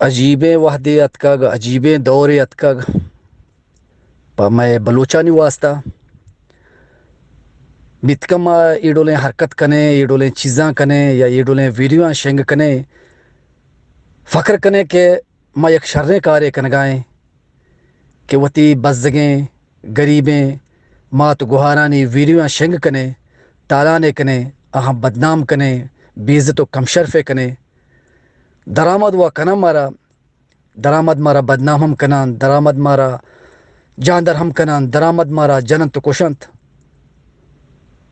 عجیب وحدیت کا عجیب دوریت کا میں بلوچانی واسطہ بتکم ایڈولیں حرکت کنے ایڈولیں چیزاں کنے یا ایڈولیں ویڈیو شنگ کنے فخر کنے کہ میں یک شرنے کارے کنگائیں کہ وتی بزگیں غریبیں مات گہارانی ویڈیو شنگ کنے تالانے کنے اہم بدنام کنے بیزت و کم شرفے کنے درآمد و کنم مارا درآمد مارا بدنام ہم کنان درآمد مارا جاندر ہم کنان درآمد مارا جنت کوشنت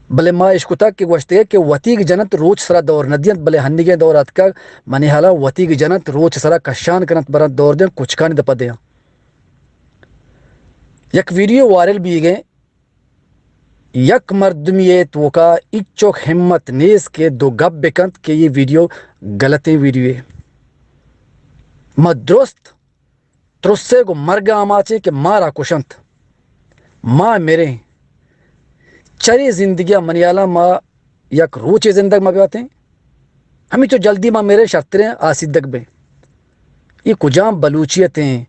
بلے ما اشکو تک کہ گوشتے کہ وتی کی جنت روچ سرا دور ندیت بلے ہنگے دورات کا منی حالا وتی کی جنت روچ سرا کشان کنت برا دور دیں کچھ کانی دپا دیا یک ویڈیو وائرل بھی گئے یک مردمیت وکا اچوک ہمت نیز کے دو گپ بکنت کہ یہ ویڈیو غلطیں ویڈیو ہے ما درست ترسے کو مرگا آماچے کہ مارا کشنت ماں میرے چری زندگیاں منیالا ماں یک روچے زندگ میں بیاتے ہیں ہمیں تو جلدی ماں میرے شرطریں آسیدک بے یہ کجام بلوچیتیں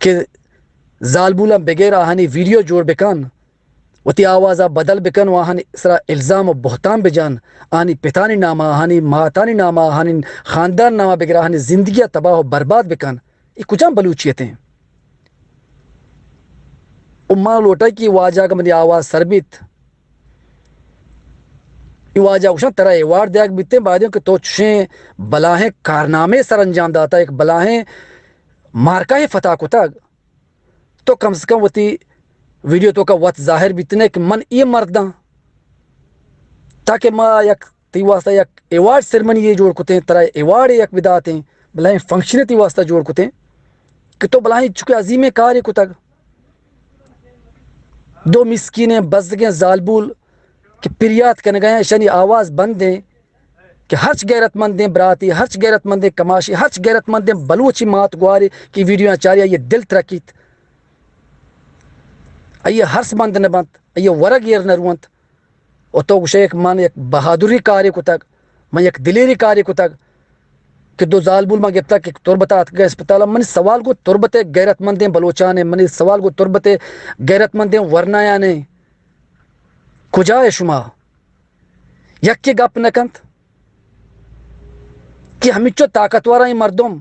کہ زالبولا بغیر آہانی ویڈیو جوڑ بکن وتی آوازہ بدل بکن وہانی سرا الزام و بہتان بجان آنی پتانی نامہ آہانی ماتانی نامہ آہانی خاندان نامہ بغیر آہانی زندگیاں تباہ و برباد بکن یہ کجام بلوچیتیں ماں لوٹا کی واجہ کا مدی آواز سربیت یہ واجہ اوشن ترہ ایوارڈ دیکھ بیتے بعدیں کہ تو چشیں بلاہیں کارنامے سر انجام داتا ایک بلاہیں مارکہ فتح کو تک تو کم سے کم وتی ویڈیو تو کا وقت ظاہر بیتنے کہ من یہ مرداں تاکہ ماں یک تی واسطہ یک ایوارڈ سرمنی یہ جوڑ کتے ہیں ترہ ایوارڈ یک بداتے ہیں بلاہیں فنکشن تی واسطہ جوڑ کتے ہیں کہ تو بلاہیں چکے عظیم کاری کو تک دو مسکینیں بزگیں زالبول کہ پریات کن گئے شنی آواز بند ہیں کہ ہرچ غیرت مندیں براتی ہرچ غیرت مندیں کماشی ہرچ غیرت مندیں بلوچی مات گواری کی ویڈیو چاریا یہ دل ترکیت یہ ہرس مند نہ بنت یہ ورگ یر نہ روانت اور تو شیخ مان یک بہادری کاری کو تک میں یک دلیری کاری کو تک کہ دو زالبول ما گپتا کہ تربتات کے اسپتال من سوال کو تربت غیرت مندیں بلوچانے من سوال کو تربت غیرت مندیں ورنایانے کجا ہے شما یک کے گپ نکنت کہ ہمیچو طاقتوراں مردم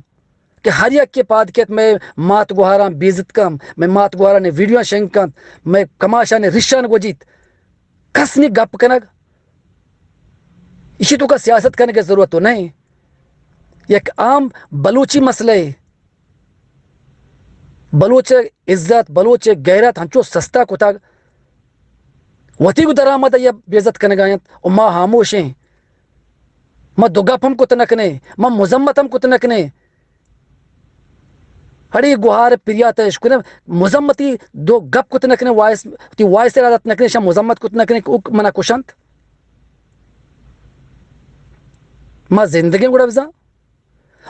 کہ ہر یک کے پاد کہت میں مات گوہاراں بیزت کم میں مات گوہاراں نے ویڈیو شنگ کم میں کماشا نے رشان کو جیت کسنی گپ کنگ اسی تو کا سیاست کرنے کی ضرورت تو نہیں یک عام بلوچی مسئلہ ہے بلوچ عزت بلوچ غیرت ہنچو سستا کتا وتی کو درآمد یہ بیزت کرنے گایت اور ماں خاموش ہیں ماں دو گپ ہم کت نکنے ماں مذمت ہم کت نکنے ہڑی گوہار پریات اشکنے مذمتی دو گپ کت نکنے وائس ارادت نکنے شاہ مذمت کت نکنے منا کشنت ماں زندگی گوڑا بزا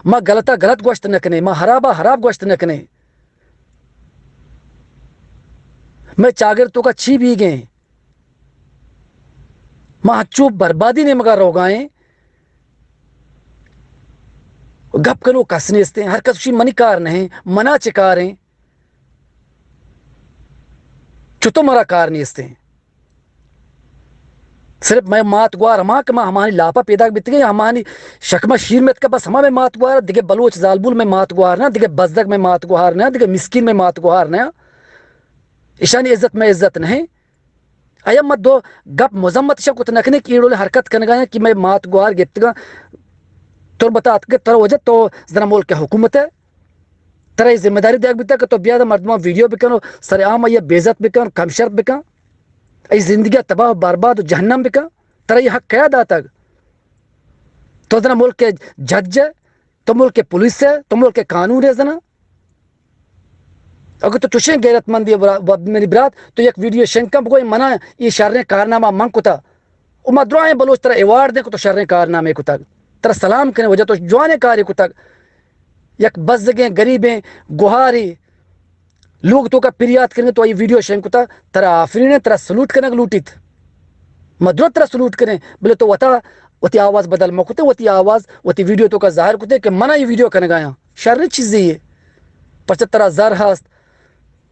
ماں غلطا غلط گوشت نکنے ماں حرابا حراب گوشت نکنے میں چاگر تو کا چھی بھی گئے ماں ہچو بربادی نے مگا روگائیں گپ کنو کسنے استے ہر کسوشی منی کار نہیں منا چکاریں چھتو مرا کار نہیں استے صرف میں مات گوار ہما کہ ہمانی لاپا پیدا بیت گئی ہمانی شکمہ شیر میں بس ہما میں مات گوار دیکھے بلوچ زالبول میں مات گوار نہ دیکھے بزدک میں مات گوار نہ دیکھے مسکین میں مات گوار نہ اشانی عزت میں عزت نہیں ایم مت دو گپ مذمت شب کت نکنے کی ایڑول حرکت کن گئے کہ میں مات گوار گیت گا تو بتات کے تر وجہ تو زنا ملک کے حکومت ہے ترہ ذمہ داری دیکھ بیتا کہ تو بیادہ مردمہ ویڈیو بکن سر عام یہ بیزت بکن کم شرط بکن ای زندگی تباہ برباد و جہنم بکن ترہ یہ حق کیا داتا تو زنا ملک کے جج ہے تو ملک کے پولیس ہے تو ملک کے قانون ہے زنا اگر تو تشیں غیرت مندی میری برات تو یک ویڈیو شنکم کوئی منع یہ شرنے کارنامہ من کتا او ما دعائیں بلوچ ترہ ایوارڈ دے کو تو شرنے کارنامے کتا ترہ سلام کرنے وجہ تو جوانے کاری کتا یک بزگیں غریبیں گوہاری لوگ تو کا پریات کرنے تو یہ ویڈیو شنک کتا ترہ آفرین ترہ سلوٹ کرنے لوٹیت مدرت ترہ سلوٹ کرنے بلے تو وطا وتی آواز بدل مکتے وتی آواز وتی ویڈیو تو کا ظاہر کتے کہ منع یہ ویڈیو کن گایا شر چیز یہ پچ ترا زر ہست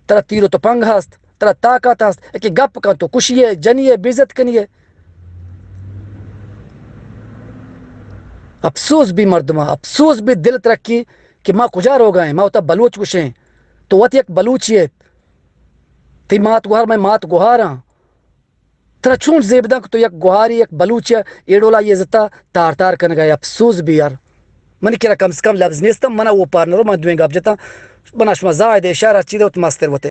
ترا تیر و تو پنگ ہست ترا طاقت ہست کہ گپ کا تو کشیے جنیے بےزت کنیے. افسوس بھی مردمہ افسوس بھی دل ترقی کہ ماں کجا رو گئے ماں ہوتا بلوچ کشیں تو وتی ایک بلوچیت تی مات گوہار میں مات گوہاراں ترا چون زیبدک تو یک گوہاری ایک بلوچ ایڈولا یہ زتا تار تار کن گئے. افسوس بھی یار من کیا کم سے کم لفظ نیستم منا وہ پارنرو من دویں گپ جتا بنا شما زائد اشارہ چیدے وت مستر وتے